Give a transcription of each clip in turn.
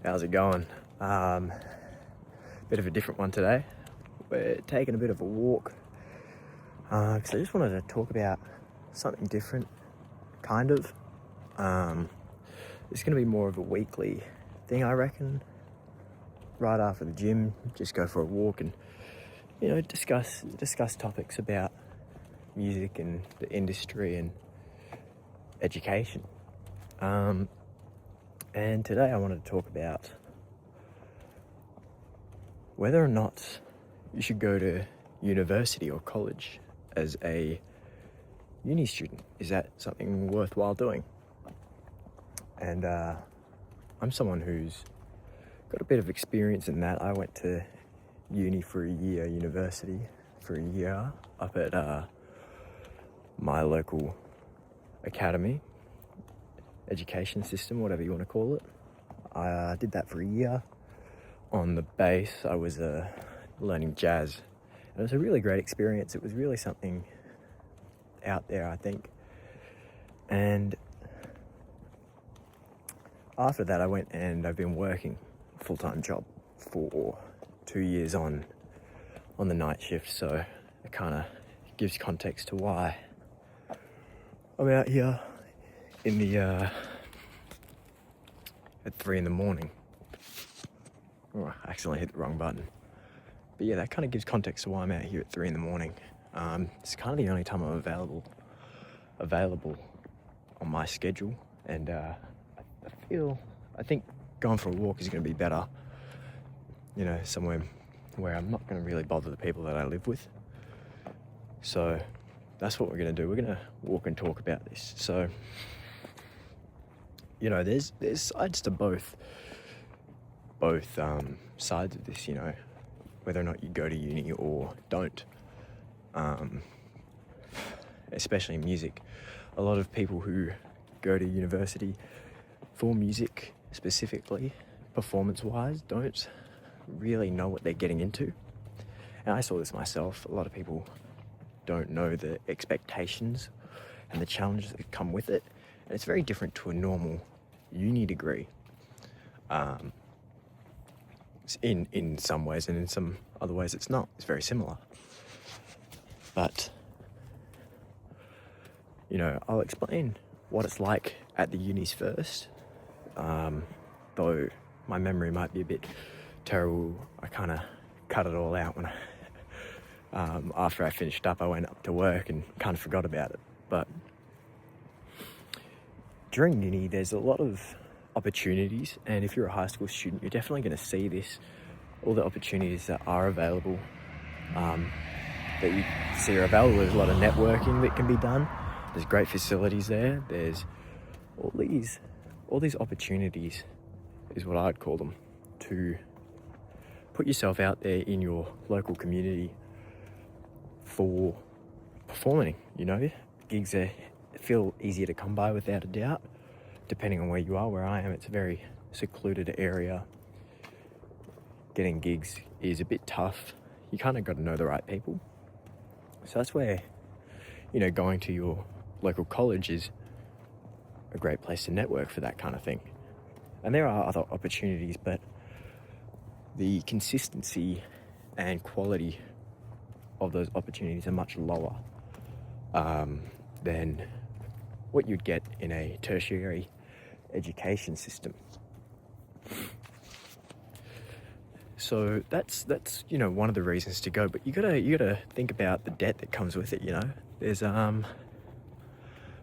How's it going? Bit of a different one today. We're taking a bit of a walk because I just wanted to talk about something different, kind of. It's going to be more of a weekly thing, I reckon. Right after the gym, just go for a walk and discuss topics about music and the industry and education. And today I wanted to talk about whether or not you should go to university or college as a uni student. Is that something worthwhile doing? And I'm someone who's got a bit of experience in that. I went to university for a year up at my local academy, education system, whatever you want to call it. I did that for a year. On the bass, I was learning jazz. And it was a really great experience. It was really something out there, I think. And after that, I went and I've been working a full-time job for 2 years on the night shift. So it kind of gives context to why I'm out here in the at 3 a.m. Oh, I accidentally hit the wrong button. But yeah, that kind of gives context to why I'm out here at 3 a.m. It's kind of the only time I'm available on my schedule, and I think going for a walk is going to be better. Somewhere where I'm not going to really bother the people that I live with. So that's what we're going to do. We're going to walk and talk about this. So there's sides to both sides of this, whether or not you go to uni or don't. Especially in music. A lot of people who go to university for music specifically, performance-wise, don't really know what they're getting into. And I saw this myself. A lot of people don't know the expectations and the challenges that come with it. And it's very different to a normal uni degree. In some ways, and in some other ways it's not. It's very similar. But, I'll explain what it's like at the unis first. Though my memory might be a bit terrible. I kind of cut it all out when after I finished up, I went up to work and kind of forgot about it. But during uni, there's a lot of opportunities, and if you're a high school student, you're definitely going to see this. All the opportunities that are available, that you see are available. There's a lot of networking that can be done. There's great facilities there. There's all these opportunities, is what I'd call them, to put yourself out there in your local community for performing. Gigs feel easier to come by without a doubt, depending on where you are. Where I am, it's a very secluded area. Getting gigs is a bit tough. You kind of got to know the right people. So that's where, going to your local college is a great place to network for that kind of thing. And there are other opportunities, but the consistency and quality of those opportunities are much lower than what you'd get in a tertiary education system. So that's one of the reasons to go, but you gotta think about the debt that comes with it. There's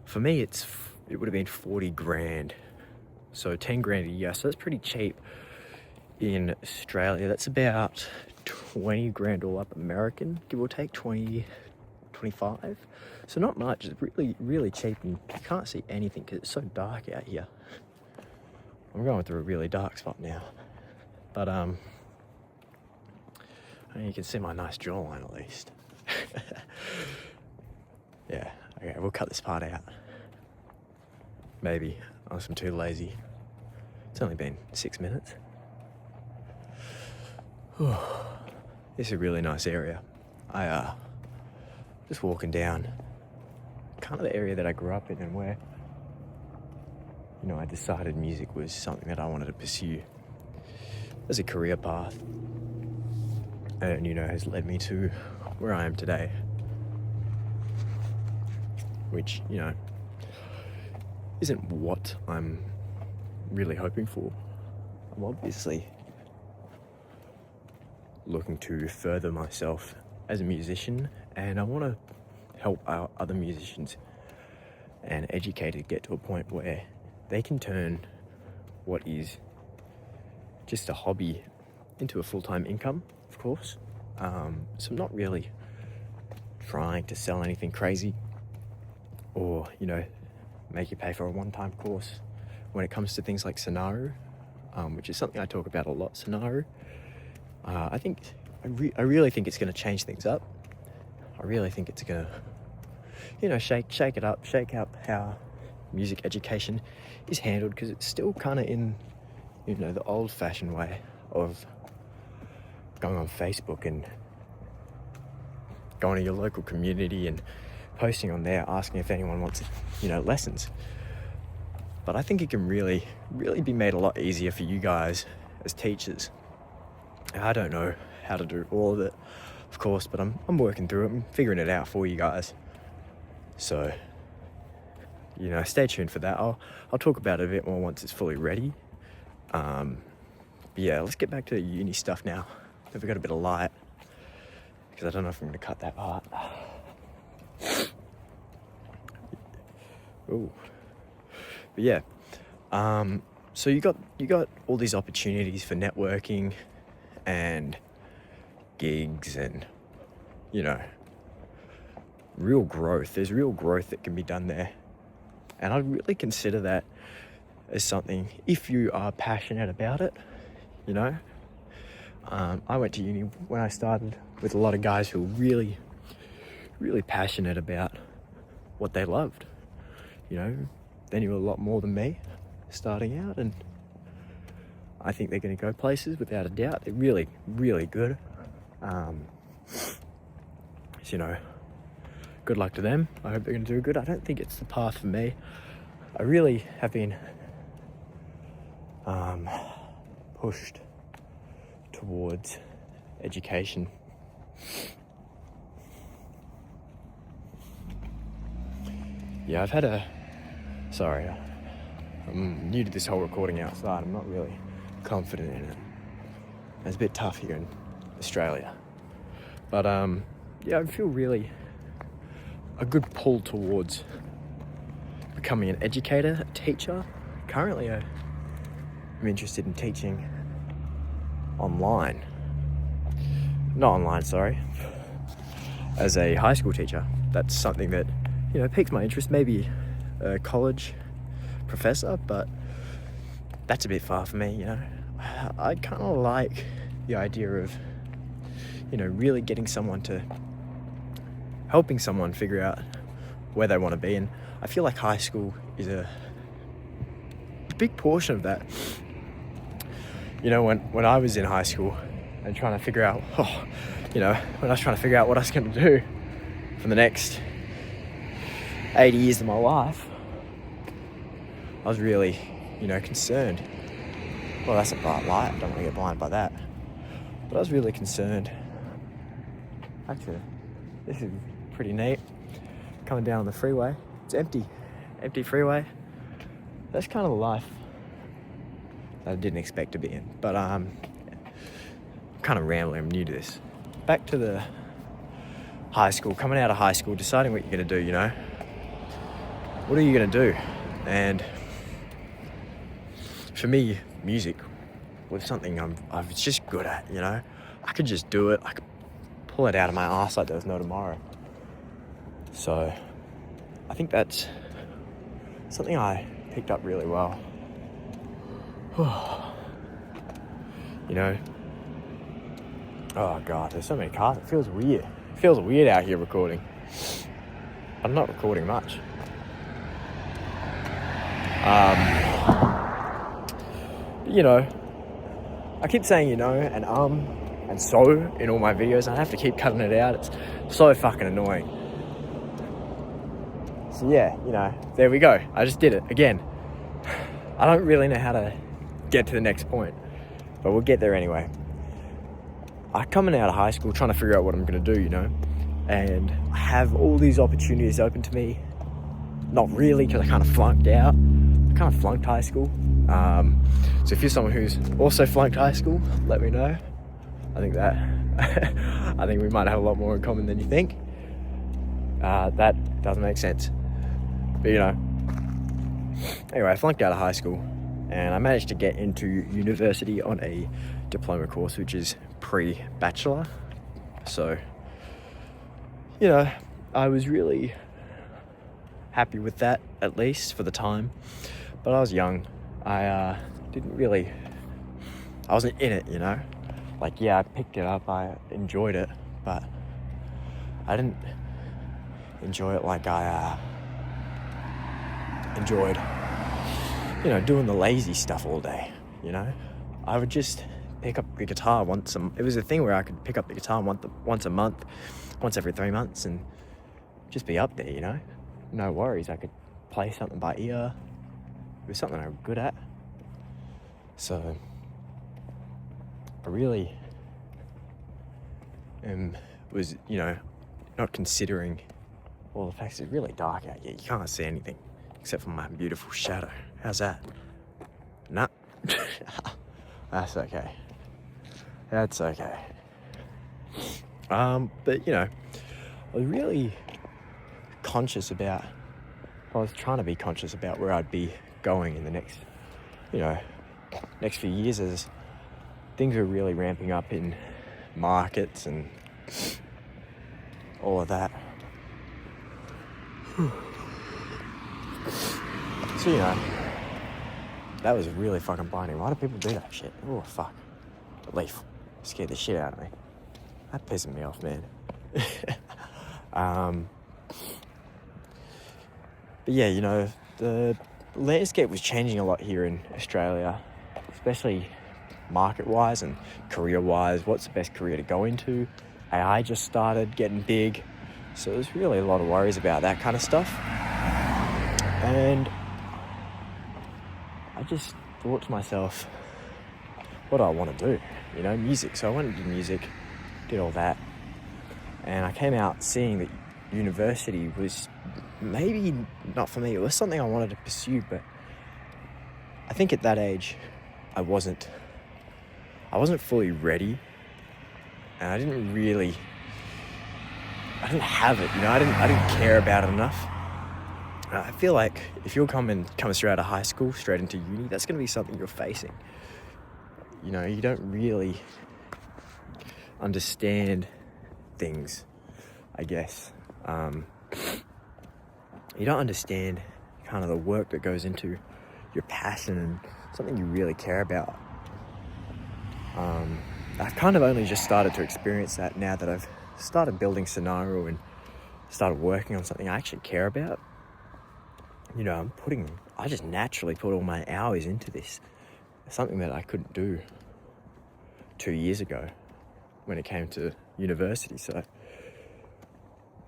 for me it would have been 40 grand, so 10 grand a year. So that's pretty cheap in Australia. That's about 20 grand all up American, give or take 20, 25. So not much. It's really, really cheap, and you can't see anything because it's so dark out here. I'm going through a really dark spot now, but you can see my nice jawline at least. Yeah, okay, we'll cut this part out. Maybe, unless I'm too lazy. It's only been 6 minutes. This is a really nice area. I just walking down kind of the area that I grew up in, and where I decided music was something that I wanted to pursue. as a career path, and has led me to where I am today, which isn't what I'm really hoping for. I'm obviously looking to further myself as a musician, and I want to help our other musicians and educators get to a point where they can turn what is just a hobby into a full-time income, of course. So I'm not really trying to sell anything crazy or, make you pay for a one-time course when it comes to things like Sonaro, which is something I talk about a lot. Sonaro, I really think it's going to change things up. I really think it's going to, shake it up, shake up how music education is handled, because it's still kind of in, the old-fashioned way of going on Facebook and going to your local community and posting on there, asking if anyone wants, lessons. But I think it can really, really be made a lot easier for you guys as teachers. I don't know how to do all of it, of course, but I'm working through it. I'm figuring it out for you guys. So, stay tuned for that. I'll talk about it a bit more once it's fully ready. But yeah, let's get back to the uni stuff now. We've got a bit of light, because I don't know if I'm going to cut that part. Ooh. But yeah, so you got all these opportunities for networking and gigs and, real growth. There's real growth that can be done there. And I'd really consider that as something, if you are passionate about it, I went to uni when I started with a lot of guys who were really, really passionate about what they loved. They knew a lot more than me starting out, and I think they're going to go places without a doubt. They're really, really good. So, good luck to them. I hope they're going to do good. I don't think it's the path for me. I really have been pushed towards education. Yeah, I'm new to this whole recording outside. I'm not really confident in it. It's a bit tough here in Australia. But I feel really a good pull towards becoming an educator, a teacher. Currently, I'm interested in teaching as a high school teacher. That's something that, piques my interest. Maybe a college professor, but that's a bit far for me, I kind of like the idea of, really helping someone figure out where they want to be. And I feel like high school is a big portion of that. When I was in high school and trying to figure out, when I was trying to figure out what I was going to do for the next 80 years of my life, I was really, concerned. Well, that's a bright light. I don't want to get blinded by that. But I was really concerned. Actually, this is pretty neat. Coming down on the freeway. It's empty freeway. That's kind of the life that I didn't expect to be in. But I'm kind of rambling. I'm new to this. Back to the high school. Coming out of high school, deciding what you're going to do, What are you going to do? And for me, music was something I was just good at, I could just do it. I could pull it out of my arse like there was no tomorrow. So I think that's something I picked up really well. Oh God, there's so many cars. It feels weird. It feels weird out here recording. I'm not recording much. I keep saying and so in all my videos, and I have to keep cutting it out. It's so fucking annoying. So yeah, there we go. I just did it again. I don't really know how to get to the next point. But we'll get there anyway. I'm coming out of high school trying to figure out what I'm going to do, you know, and I have all these opportunities open to me. Not really, because I kind of flunked out. I kind of flunked high school. So if you're someone who's also flunked high school, let me know. I think we might have a lot more in common than you think. That doesn't make sense. But, you know, anyway, I flunked out of high school and I managed to get into university on a diploma course, which is pre-bachelor. So, you know, I was really happy with that, at least for the time. But I was young. I wasn't in it, you know. Like, yeah, I picked it up, I enjoyed it, but I didn't enjoy it like I enjoyed, you know, doing the lazy stuff all day, you know. I would just pick up the guitar it was a thing where I could pick up the guitar once a month, once every 3 months, and just be up there, you know. No worries, I could play something by ear. It was something I'm good at. So I really was, you know, not considering all the facts. It's really dark out here. You can't see anything except for my beautiful shadow. How's that? Nah. That's okay. That's okay. But, you know, I was really I was trying to be conscious about where I'd be going in the next few years, as things were really ramping up in markets and all of that. So, you know, that was really fucking blinding. Why do people do that shit? Oh, fuck. A leaf scared the shit out of me. That pissing me off, man. But yeah, you know, the landscape was changing a lot here in Australia, especially market-wise and career-wise. What's the best career to go into? AI just started getting big, so there's really a lot of worries about that kind of stuff. And I just thought to myself, what do I want to do? You know, music. So I went into music, did all that, and I came out seeing that university was maybe not for me. It was something I wanted to pursue, but I think at that age I wasn't fully ready, and I didn't have it, you know. I didn't care about it enough. I feel like if you're coming straight out of high school, straight into uni, that's going to be something you're facing. You know, you don't really understand things, I guess. You don't understand kind of the work that goes into your passion and something you really care about. I've kind of only just started to experience that now that I've started building scenario and started working on something I actually care about. You know, I just naturally put all my hours into this. Something that I couldn't do 2 years ago when it came to university. So,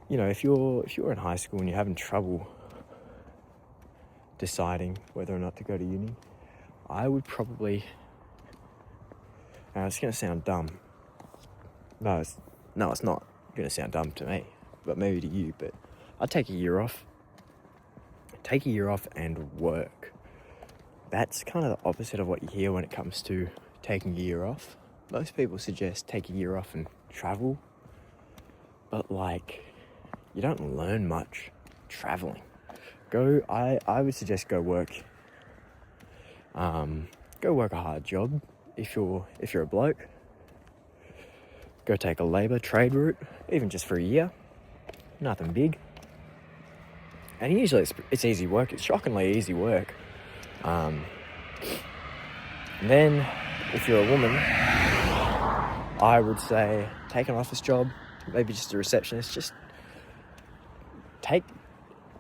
you know, if you're in high school and you're having trouble deciding whether or not to go to uni, I would probably, it's going to sound dumb. No, it's not going to sound dumb to me, but maybe to you. But I'd take a year off. Take a year off and work. That's kind of the opposite of what you hear when it comes to taking a year off. Most people suggest take a year off and travel, but like, you don't learn much traveling. I would suggest go work a hard job if you're a bloke. Go take a labour trade route, even just for a year. Nothing big. And usually it's easy work. It's shockingly easy work. And then, if you're a woman, I would say take an office job, maybe just a receptionist. Just take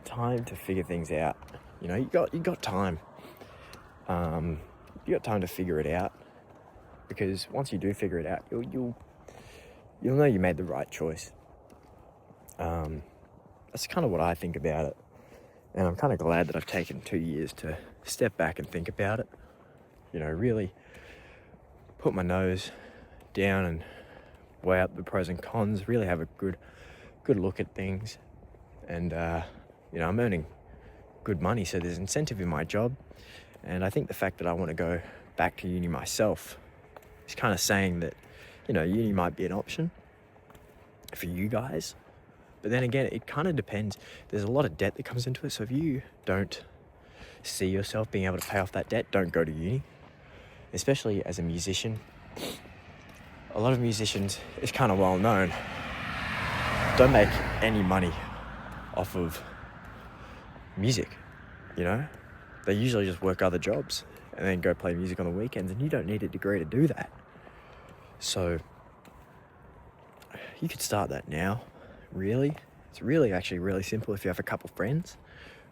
time to figure things out. You know, you got time. You got time to figure it out, because once you do figure it out, you'll know you made the right choice. That's kind of what I think about it. And I'm kind of glad that I've taken 2 years to step back and think about it. You know, really put my nose down and weigh up the pros and cons, really have a good look at things. And, I'm earning good money, so there's incentive in my job. And I think the fact that I want to go back to uni myself is kind of saying that, uni might be an option for you guys. But then again, it kind of depends. There's a lot of debt that comes into it. So if you don't see yourself being able to pay off that debt, don't go to uni. Especially as a musician. A lot of musicians, it's kind of well known, don't make any money off of music, They usually just work other jobs and then go play music on the weekends, and you don't need a degree to do that. So you could start that now, really. It's actually really simple if you have a couple friends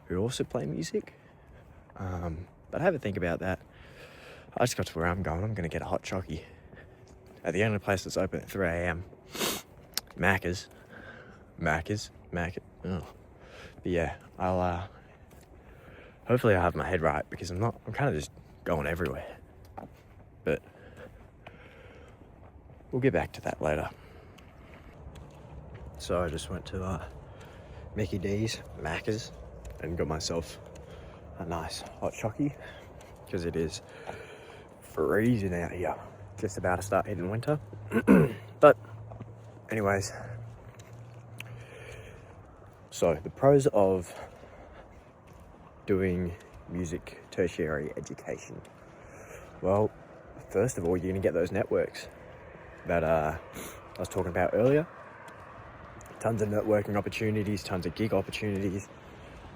who also play music. But have a think about that. I just got to where I'm going. I'm going to get a hot chockey at the only place that's open at 3 a.m. Macca's. Oh. But yeah, I'll hopefully I have my head right, because I'm kind of just going everywhere. But we'll get back to that later. So I just went to Mickey D's, Macca's, and got myself a nice hot chockey, because it is freezing out here. Just about to start hitting winter. But anyways, so the pros of doing music tertiary education. Well, first of all, you're going to get those networks that I was talking about earlier. Tons of networking opportunities, tons of gig opportunities.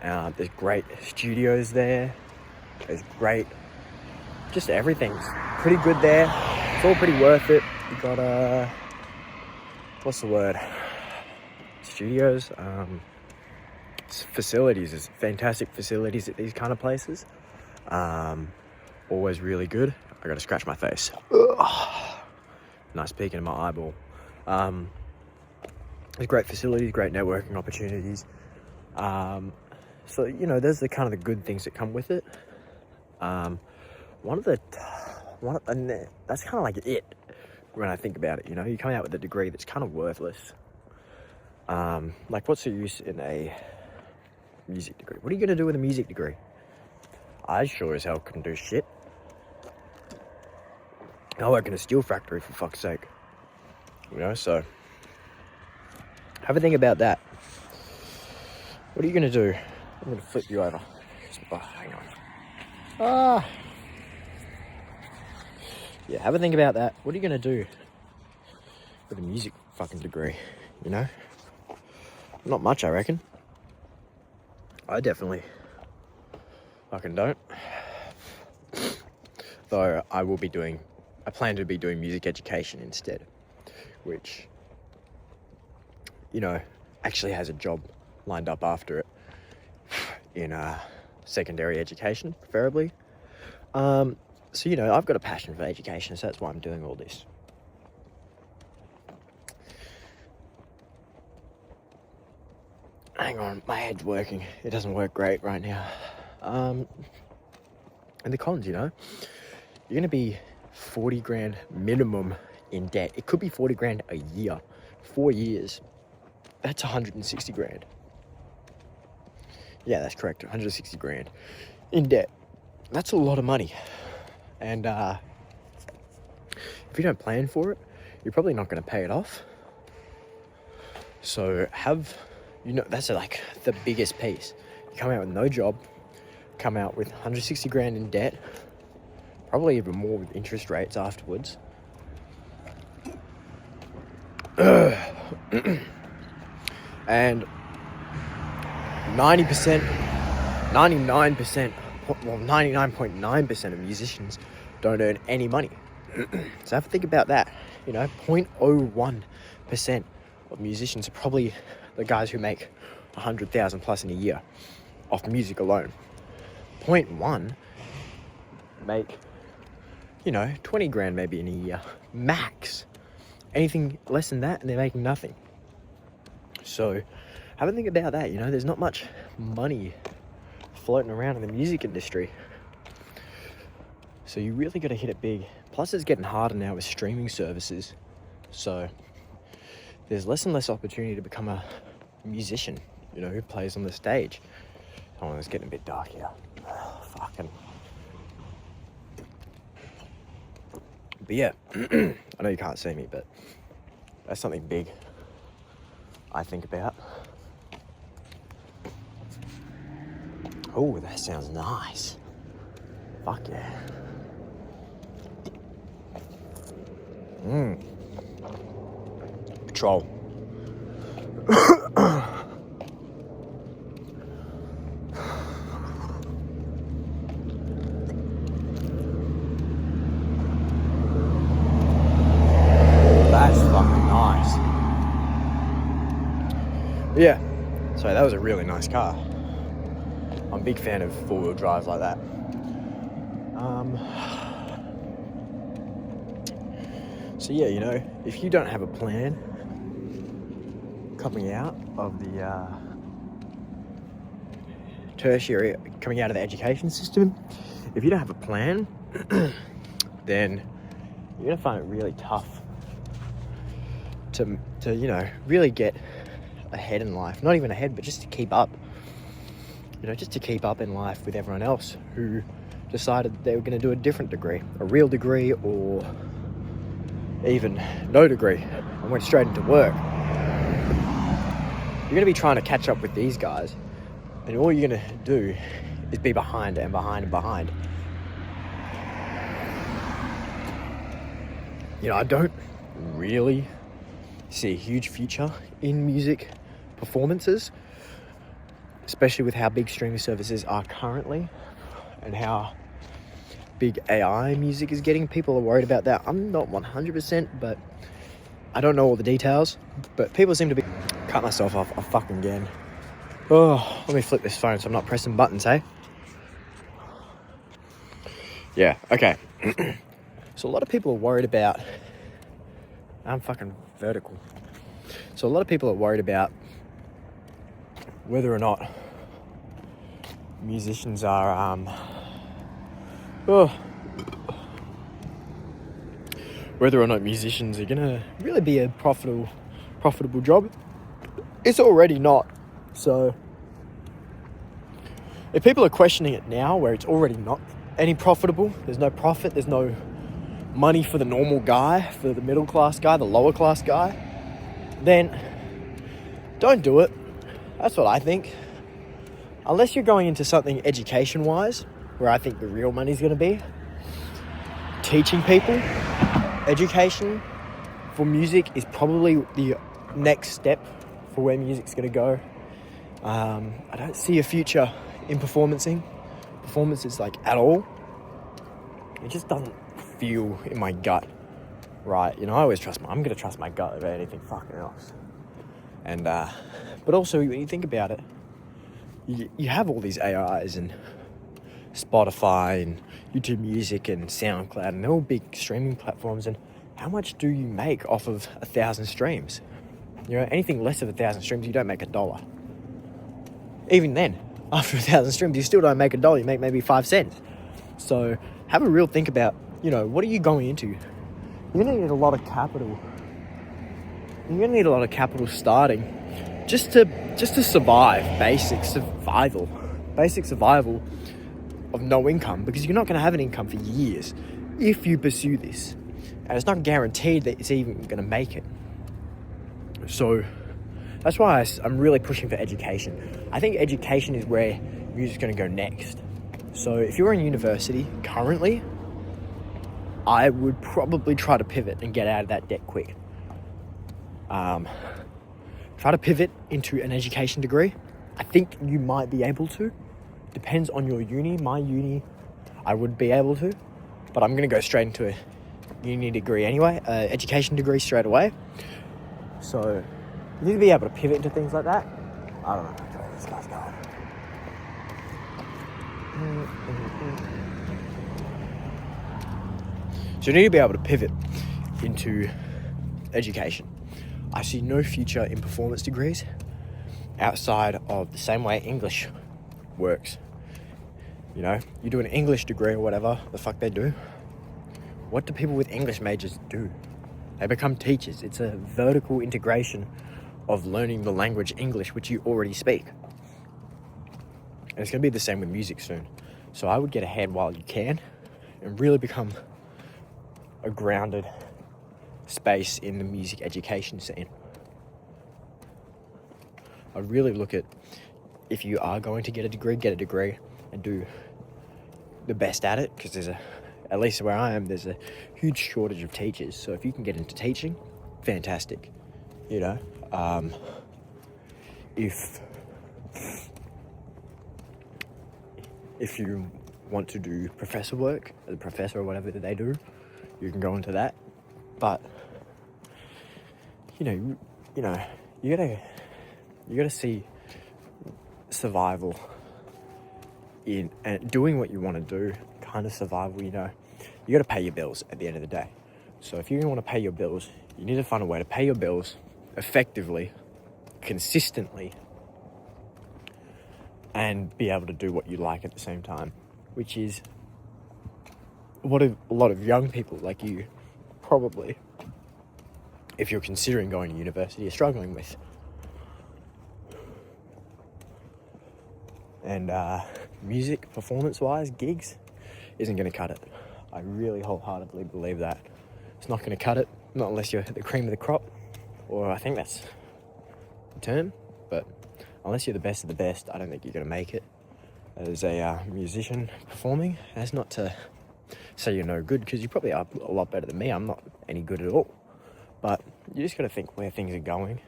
There's great studios there. There's great, just everything's pretty good there. It's all pretty worth it. You got what's the word? Studios, facilities. There's fantastic facilities at these kind of places. Always really good. I gotta scratch my face. Ugh. Nice peek into my eyeball. There's great facilities, great networking opportunities. So there's the kind of the good things that come with it. And that's kind of like it when I think about it. You come out with a degree that's kind of worthless. Like, what's the use in a music degree? What are you going to do with a music degree? I sure as hell couldn't do shit. I work in a steel factory, for fuck's sake. So have a think about that. What are you going to do? I'm going to flip you over. Hang on. Yeah, have a think about that. What are you going to do with a music fucking degree? Not much, I reckon. I definitely fucking don't. Though I plan to be doing music education instead, which, actually has a job lined up after it in secondary education, preferably. So, I've got a passion for education, so that's why I'm doing all this. Hang on, my head's working. It doesn't work great right now. And the cons, you're going to be 40 grand minimum in debt. It could be 40 grand a year, 4 years. That's 160 grand. Yeah, that's correct. 160 grand in debt. That's a lot of money. And if you don't plan for it, you're probably not going to pay it off. So that's like the biggest piece. You come out with no job, come out with 160 grand in debt, probably even more with interest rates afterwards. And 99.9% of musicians don't earn any money. So have to think about that. 0.01% of musicians are probably the guys who make 100,000 plus in a year off music alone. 0.1 make 20 grand maybe in a year max. Anything less than that and they're making nothing. So have a think about that. There's not much money floating around in the music industry. So you really got to hit it big. Plus it's getting harder now with streaming services. So there's less and less opportunity to become a musician, you know, who plays on the stage. Oh, it's getting a bit dark here. Fucking. But yeah, I know you can't see me, but that's something big I think about. Oh, that sounds nice. Fuck yeah. Patrol. That's fucking nice. Yeah, so that was a really nice car. I'm a big fan of four-wheel drives like that. So yeah, you know, if you don't have a plan coming out of the tertiary, coming out of the education system, if you don't have a plan, then you're gonna find it really tough to you know, really get ahead in life. Not even ahead, but just to keep up. You know, just to keep up in life with everyone else who decided they were going to do a different degree, a real degree, or even no degree, and went straight into work. You're going to be trying to catch up with these guys, and all you're going to do is be behind and behind and behind. You know, I don't really see a huge future in music performances, especially with how big streaming services are currently and how big AI music is getting. People are worried about that. I'm not 100%, but I don't know all the details, but people seem to be... Cut myself off fucking again. Oh, let me flip this phone so I'm not pressing buttons, hey? Yeah, okay. So a lot of people are worried about... I'm fucking vertical. So a lot of people are worried about whether or not musicians are whether or not musicians are gonna really be a profitable job. It's already not. So if people are questioning it now, where it's already not any profitable, there's no profit, there's no money for the normal guy, for the middle class guy, the lower class guy, then don't do it. That's what I think. Unless you're going into something education-wise, where I think the real money's going to be, teaching people. Education for music is probably the next step for where music's going to go. I don't see a future in performances like at all. It just doesn't feel in my gut right. You know, I always I'm going to trust my gut over anything fucking else. And but also when you think about it, you have all these AIs and Spotify and YouTube Music and SoundCloud, and they're all big streaming platforms. And how much do you make off of 1,000 streams? You know, anything less of 1,000 streams, you don't make $1. Even then, after 1,000 streams, you still don't make $1. You make maybe 5 cents. So have a real think about, you know, what are you going into? You're going to need a lot of capital. You're going to need a lot of capital starting just to survive. Basic survival of no income, because you're not going to have an income for years if you pursue this, and it's not guaranteed that it's even going to make it. So that's why I'm really pushing for education. I think education is where music's going to go next. So if you're in university currently, I would probably try to pivot and get out of that debt quick. Try to pivot into an education degree. I think you might be able to. Depends on your uni. My uni, I would be able to, but I'm going to go straight into a uni degree anyway, education degree straight away. So you need to be able to pivot into things like that. I don't know where this guy's going. So you need to be able to pivot into education. I see no future in performance degrees outside of the same way English works. You know, you do an English degree or whatever the fuck they do. What do people with English majors do? They become teachers. It's a vertical integration of learning the language English, which you already speak. And it's going to be the same with music soon. So I would get ahead while you can and really become a grounded space in the music education scene. I really look at, if you are going to get a degree and do the best at it, because at least where I am, there's a huge shortage of teachers. So if you can get into teaching, fantastic. You know, if you want to do professor work as a professor or whatever that they do, you can go into that. But you gotta see survival in and doing what you want to do. Kind of survival, you gotta pay your bills at the end of the day. So if you want to pay your bills, you need to find a way to pay your bills effectively, consistently, and be able to do what you like at the same time, which is what a lot of young people like you probably, if you're considering going to university, are struggling with. And music, performance-wise, gigs, isn't going to cut it. I really wholeheartedly believe that. It's not going to cut it, not unless you're the cream of the crop, or I think that's the term, but unless you're the best of the best, I don't think you're going to make it as a musician performing. That's not to say you're no good, because you probably are a lot better than me. I'm not any good at all. But you just got to think where things are going.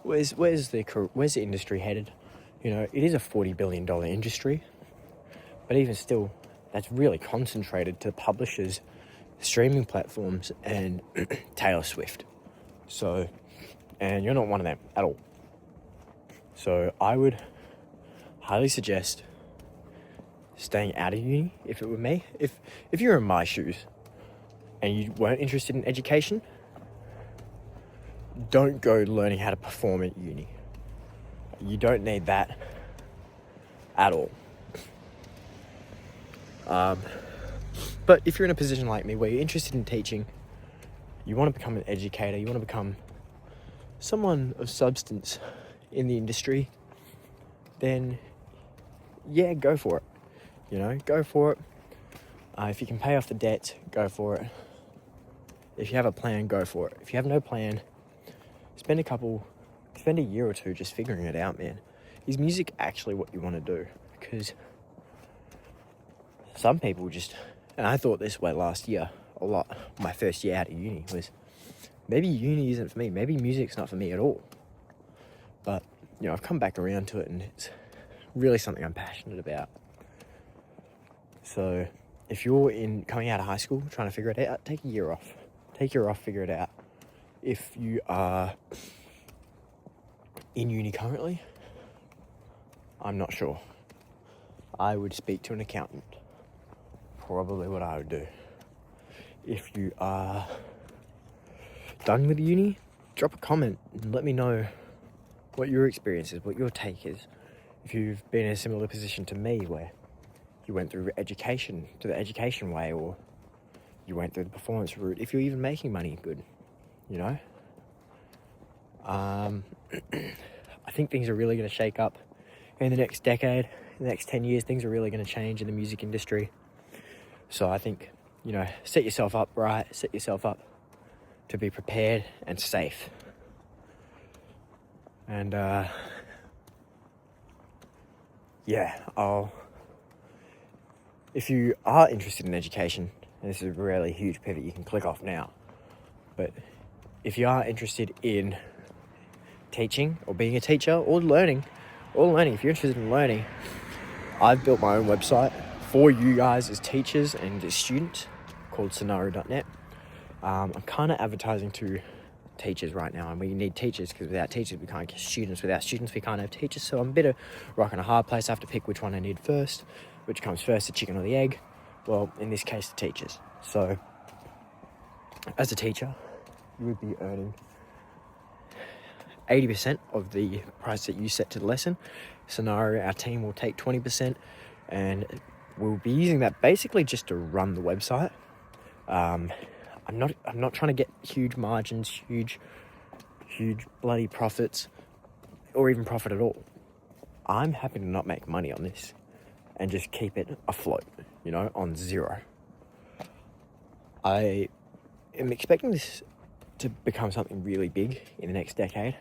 Where's the industry headed? You know, it is a $40 billion industry, but even still, that's really concentrated to publishers, streaming platforms, and Taylor Swift. So, and you're not one of them at all. So I would highly suggest staying out of uni if it were me. If you're in my shoes and you weren't interested in education, don't go learning how to perform at uni. You don't need that at all. But if you're in a position like me where you're interested in teaching, you want to become an educator, you want to become someone of substance in the industry, then yeah, go for it. Go for it. If you can pay off the debt, go for it. If you have a plan, go for it. If you have no plan, spend a year or two just figuring it out, man. Is music actually what you want to do? Because some people just, and I thought this way last year a lot, my first year out of uni, was maybe uni isn't for me. Maybe music's not for me at all. But, I've come back around to it, and it's really something I'm passionate about. So if you're coming out of high school, trying to figure it out, take a year off. Take a year off, figure it out. If you are in uni currently, I'm not sure. I would speak to an accountant. Probably what I would do. If you are done with uni, drop a comment and let me know what your experience is, what your take is. If you've been in a similar position to me where you went through education, to the education way, or you went through the performance route, if you're even making money good, I think things are really going to shake up in the next decade, in the next 10 years. Things are really going to change in the music industry. So I think, set yourself up right, set yourself up to be prepared and safe. And, if you are interested in education, and this is a really huge pivot, you can click off now. But if you are interested in teaching or being a teacher or learning, if you're interested in learning, I've built my own website for you guys as teachers and as students called Scenario.net. I'm kind of advertising to teachers right now, and we need teachers because without teachers we can't get students. Without students we can't have teachers. So I'm a bit of rock and a hard place. I have to pick which one I need first. Which comes first, the chicken or the egg? Well, in this case, the teachers. So as a teacher, you would be earning 80% of the price that you set to the lesson. Scenario, our team will take 20%, and we'll be using that basically just to run the website. I'm not trying to get huge margins, huge bloody profits, or even profit at all. I'm happy to not make money on this and just keep it afloat, on zero. I am expecting this to become something really big in the next decade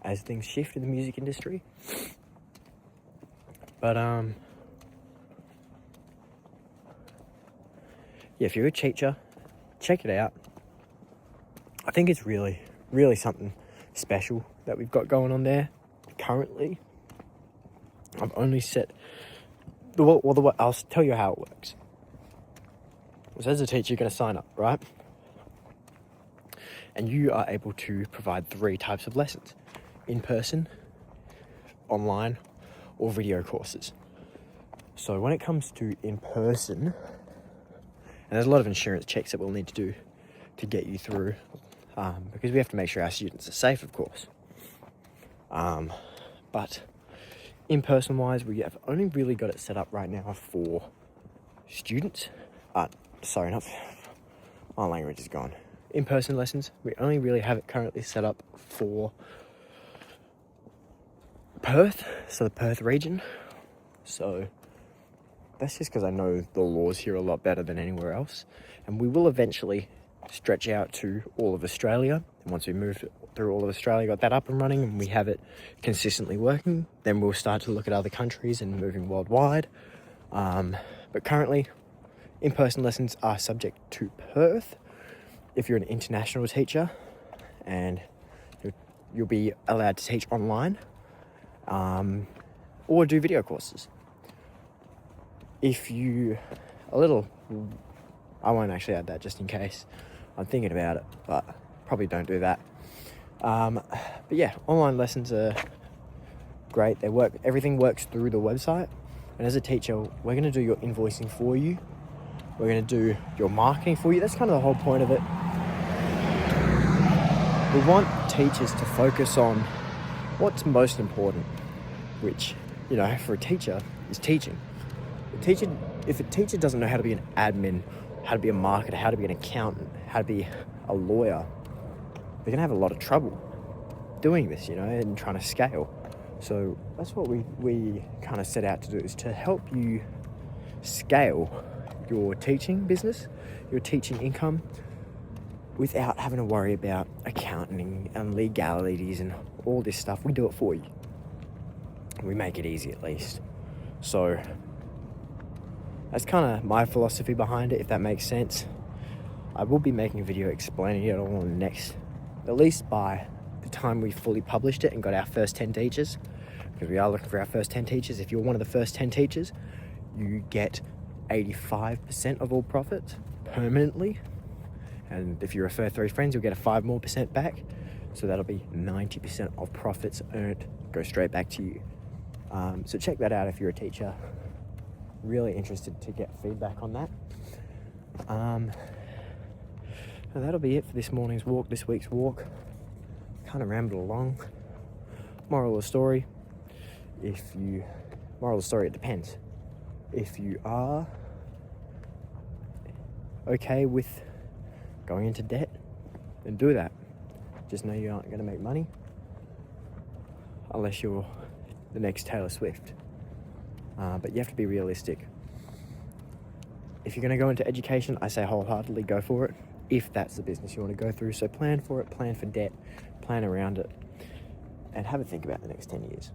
as things shift in the music industry. But if you're a teacher, check it out. I think it's really, really something special that we've got going on there currently. I've only set I'll tell you how it works. So as a teacher, you're going to sign up, right? And you are able to provide 3 types of lessons: in person, online, or video courses. So when it comes to in person, and there's a lot of insurance checks that we'll need to do to get you through, because we have to make sure our students are safe, of course. But in person wise, we have only really got it set up right now for students. My language is gone. In-person lessons, we only really have it currently set up for Perth, so the Perth region. So that's just because I know the laws here a lot better than anywhere else. And we will eventually stretch out to all of Australia. And once we move through all of Australia, got that up and running, and we have it consistently working, then we'll start to look at other countries and moving worldwide. But currently, in-person lessons are subject to Perth. If you're an international teacher, and you'll be allowed to teach online, or do video courses. I won't actually add that just in case. I'm thinking about it, but probably don't do that. But yeah, online lessons are great. Everything works through the website. And as a teacher, we're going to do your invoicing for you. We're going to do your marketing for you. That's kind of the whole point of it. We want teachers to focus on what's most important, which, for a teacher is teaching. If a teacher doesn't know how to be an admin, how to be a marketer, how to be an accountant, how to be a lawyer, they're going to have a lot of trouble doing this, and trying to scale. So that's what we kind of set out to do, is to help you scale your teaching business, your teaching income, without having to worry about accounting and legalities and all this stuff. We do it for you. We make it easy, at least. So that's kind of my philosophy behind it, if that makes sense. I will be making a video explaining it all at least by the time we fully published it and got our first 10 teachers, because we are looking for our first 10 teachers. If you're one of the first 10 teachers, you get 85% of all profits permanently. And if you refer 3 friends, you'll get a 5% more back. So that'll be 90% of profits earned go straight back to you. So check that out if you're a teacher. Really interested to get feedback on that. And that'll be it for this week's walk. Kind of rambled along. Moral of the story, it depends. If you are okay with going into debt, then do that. Just know you aren't going to make money unless you're the next Taylor Swift. But you have to be realistic. If you're going to go into education, I say wholeheartedly go for it, if that's the business you want to go through. So plan for it, plan for debt, plan around it, and have a think about the next 10 years.